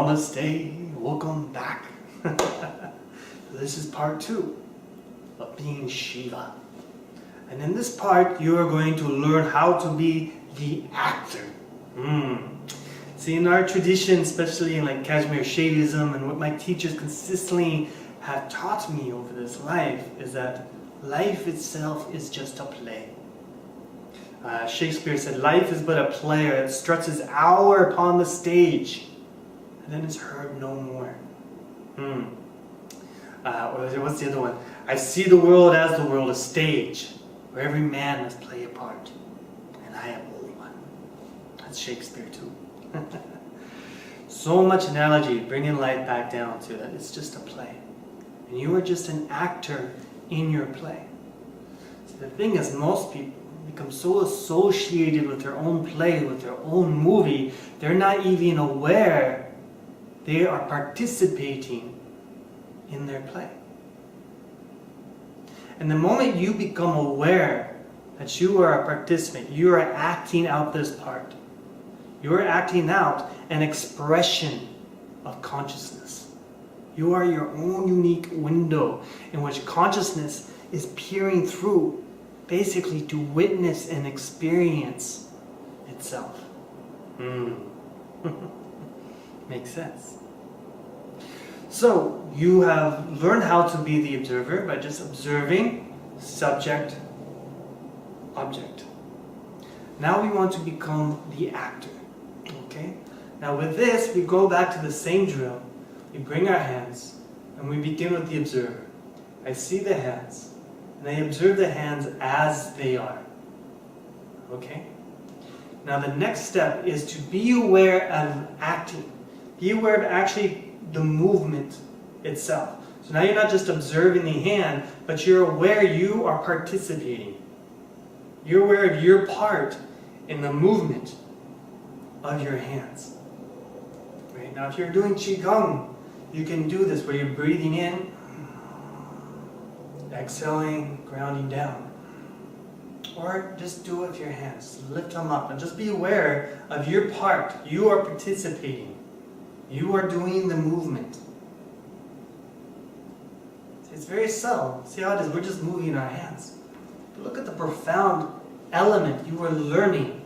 Namaste, welcome back. This is part 2 of being Shiva. And in this part, you are going to learn how to be the actor. See, in our tradition, especially in like Kashmir Shaivism, and what my teachers consistently have taught me over this life, is that life itself is just a play. Shakespeare said, life is but a player that struts his hour upon the stage, and then is heard no more. What's the other one? I see the world as the world a stage, where every man must play a part, and I am only one. That's Shakespeare too. So much analogy, bringing life back down to that it's just a play. And you are just an actor in your play. So the thing is, most people become so associated with their own play, with their own movie, they're not even aware they are participating in their play. And the moment you become aware that you are a participant, you are acting out this part, you are acting out an expression of consciousness. You are your own unique window in which consciousness is peering through, basically to witness and experience itself. Makes sense. So, you have learned how to be the observer by just observing subject, object. Now we want to become the actor. Okay? Now with this, we go back to the same drill. We bring our hands and we begin with the observer. I see the hands and I observe the hands as they are. Okay? Now the next step is to be aware of acting. Be aware of actually the movement itself. So now you're not just observing the hand, but you're aware you are participating. You're aware of your part in the movement of your hands. Right? Now if you're doing Qigong, you can do this where you're breathing in, exhaling, grounding down. Or just do it with your hands. Lift them up and just be aware of your part. You are participating. You are doing the movement. It's very subtle. See how it is? We're just moving our hands. But look at the profound element you are learning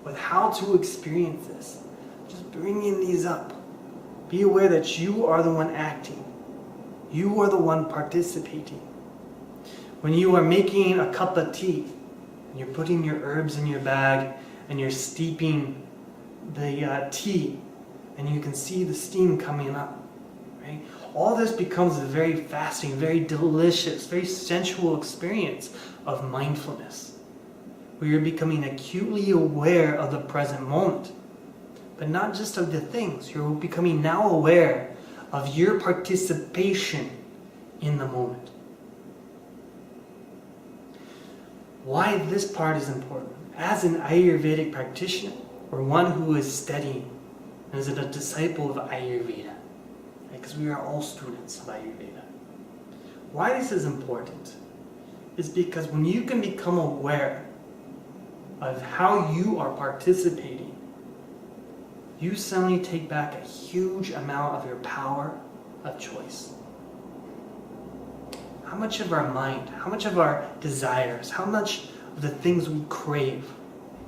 with how to experience this. Just bringing these up. Be aware that you are the one acting. You are the one participating. When you are making a cup of tea, and you're putting your herbs in your bag, and you're steeping the tea, and you can see the steam coming up, right? All this becomes a very fasting, very delicious, very sensual experience of mindfulness, where you're becoming acutely aware of the present moment, but not just of the things. You're becoming now aware of your participation in the moment. Why this part is important? As an Ayurvedic practitioner, or one who is studying, and is a disciple of Ayurveda, because we are all students of Ayurveda. Why this is important is because when you can become aware of how you are participating, you suddenly take back a huge amount of your power of choice. How much of our mind, how much of our desires, how much of the things we crave,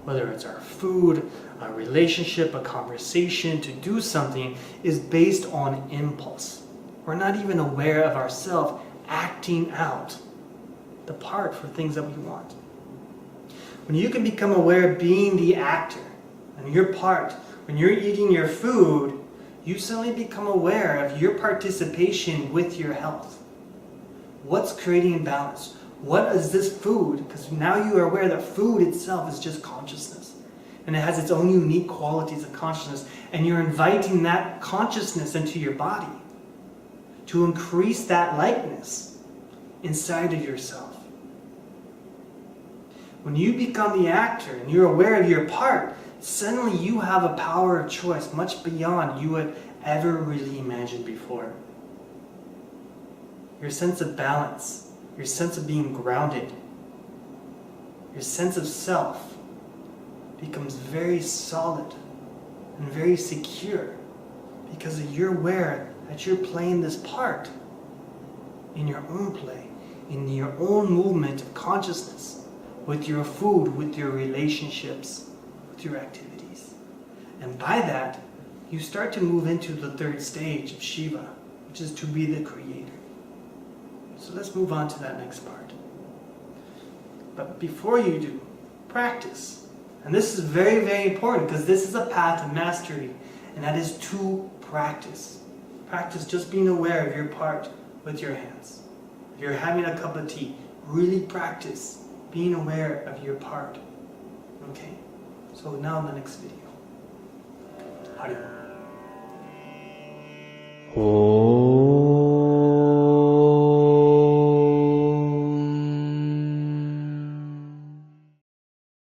whether it's our food, a relationship, a conversation, to do something, is based on impulse. We're not even aware of ourselves acting out the part for things that we want. When you can become aware of being the actor and your part, when you're eating your food, you suddenly become aware of your participation with your health. What's creating balance? What is this food? Because now you are aware that food itself is just consciousness. And it has its own unique qualities of consciousness. And you're inviting that consciousness into your body to increase that likeness inside of yourself. When you become the actor and you're aware of your part, suddenly you have a power of choice much beyond you had ever really imagined before. Your sense of balance, your sense of being grounded, your sense of self becomes very solid and very secure because you're aware that you're playing this part in your own play, in your own movement of consciousness, with your food, with your relationships, with your activities. And by that, you start to move into the third stage of Shiva, which is to be the creator. So let's move on to that next part. But before you do, practice. And this is very, very important because this is a path of mastery, and that is to practice. Practice just being aware of your part with your hands. If you're having a cup of tea, really practice being aware of your part. Okay? So now in the next video. Hari Om.